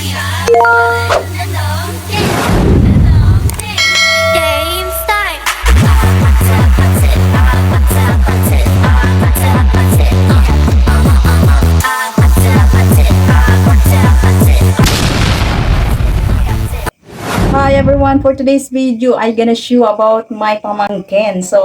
Hi everyone, for today's video, I'm gonna show about my pamangkin. So,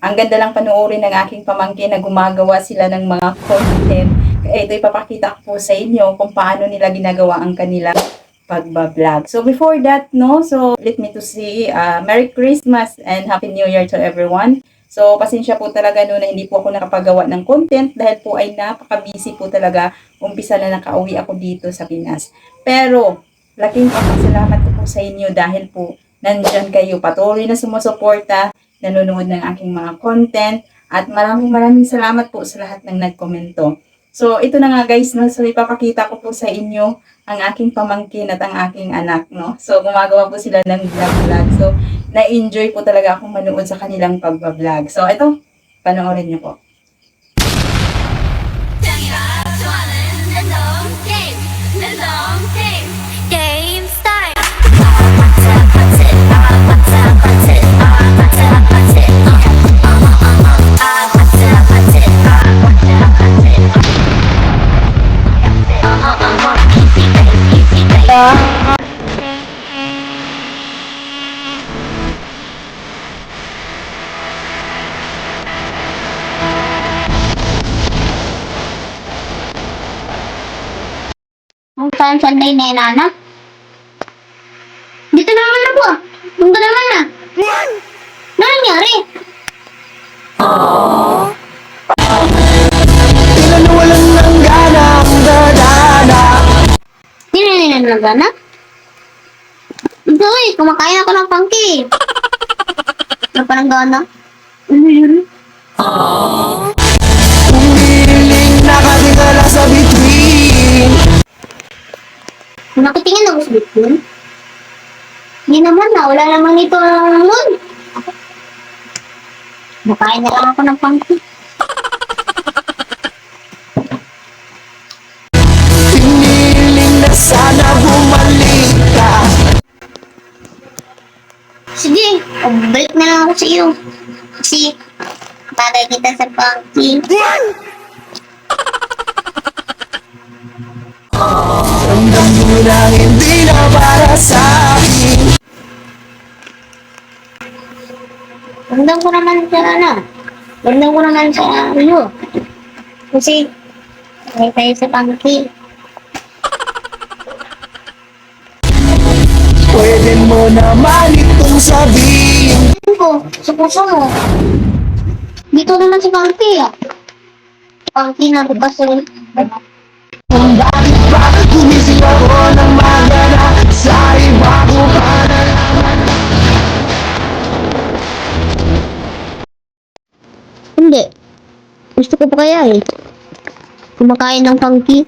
ang ganda lang panoorin ng aking pamangkin na gumagawa sila ng mga content. Ito ipapakita ko po sa inyo kung paano nila ginagawa ang kanilang pagbablog. So, before that, so let me to say Merry Christmas and Happy New Year to everyone. So, pasensya po talaga na hindi po ako nakapagawa ng content dahil po ay napaka-busy po talaga. Umpisa na nakauwi ako dito sa Pinas. Pero, laking pasalamat ko po sa inyo dahil po nandyan kayo patuloy na sumusuporta, nanonood ng aking mga content, at maraming salamat po sa lahat ng nagkomento. So, ito na nga guys, so ipapakita ko po sa inyo ang aking pamangkin at ang aking anak, So, gumagawa po sila ng vlog. So, na-enjoy po talaga akong manood sa kanilang pagbablog. So, ito, panoorin niyo po. Ang saan Sunday na inaanak? Dito naman ako ah. Doon ka naman ah. Ano nangyari? Walang ng gana ang dadana. Nilinilan na gana? Uy, kumakain ako ng pangki. Ano pa ng gana? Ano yun? Umiling nakatingala sa bituin. Nakitingin ako sa bitcoin? Hindi naman na, wala naman ito nun. Nakain na lang ako ng pangki. Piniling na sana bumalik ka. Sige, balik na lang ako sa iyo. Kasi, bagay kita sa pangki. Ramdam mo na hindi na para sa akin. Ramdam ko naman sa Ramdam ko naman sa iyo. Kasi, bagay tayo sa pangki. Pwede mo naman itong sabihin. Ko, sa puso mo. Dito naman si pangki ah. Pangki na bukas rin. Kung bakit gumising ako ng magana, sa iba ko pa nalaman. Hindi. Gusto ko pa kaya eh. Kumakain ng pangki.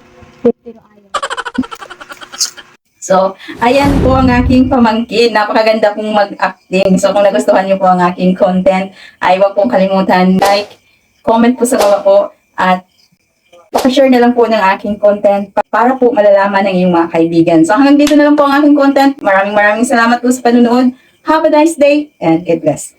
So, ayan po ang aking pamangkin. Napakaganda pong mag-acting. So, kung nagustuhan niyo po ang aking content, ay huwag pong kalimutan like, comment po sa baba po, at share na lang po ng aking content para po malalaman ng iyong mga kaibigan. So, hanggang dito na lang po ang aking content. Maraming salamat po sa panunood. Have a nice day and God bless.